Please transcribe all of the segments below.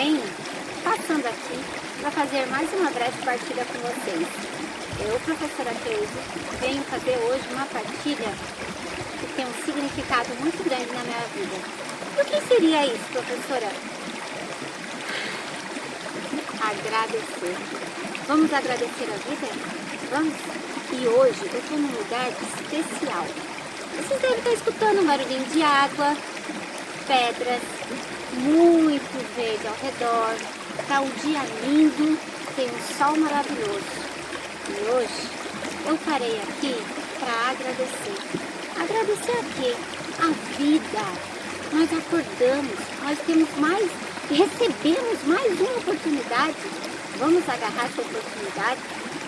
bem? Passando aqui para fazer mais uma breve partilha com vocês. Eu, professora Cleide, venho fazer hoje uma partilha que tem um significado muito grande na minha vida. E o que seria isso, professora? Agradecer. Vamos agradecer a vida? Vamos? E hoje eu estou num lugar especial. Vocês devem estar escutando um barulhinho de água, pedras, muito verde ao redor. Está um dia lindo, tem um sol maravilhoso. E hoje eu parei aqui para agradecer. Agradecer a quê? A vida. Nós acordamos, nós temos mais, recebemos mais uma oportunidade. Vamos agarrar essa oportunidade,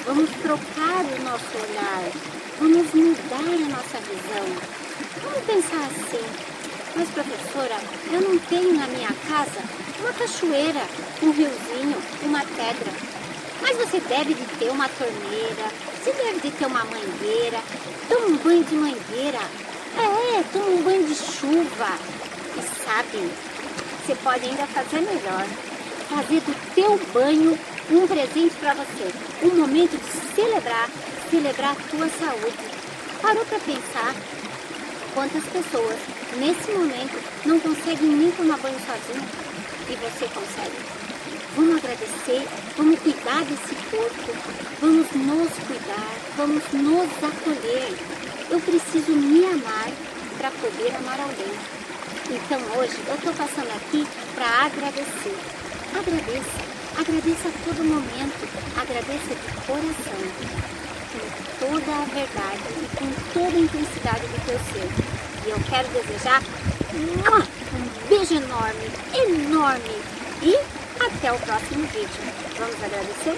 vamos trocar o nosso olhar, vamos mudar a nossa visão. Vamos pensar assim, mas professora, eu não tenho na minha casa uma cachoeira, um riozinho, uma pedra. Mas você deve de ter uma torneira, você deve de ter uma mangueira. Toma um banho de mangueira. Toma um banho de chuva. E sabe, você pode ainda fazer melhor. Fazer do teu banho um presente para você. Um momento de celebrar a tua saúde. Parou para pensar quantas pessoas nesse momento não conseguem nem tomar banho sozinho e você consegue? Vamos agradecer, vamos cuidar desse corpo, vamos nos cuidar, vamos nos acolher. Eu preciso me amar para poder amar alguém. Então hoje eu estou passando aqui para agradecer. Agradeça a todo momento, agradeça de coração, com toda a verdade e com toda a intensidade do teu ser. E eu quero desejar um beijo enorme, enorme e até o próximo vídeo. Vamos agradecer?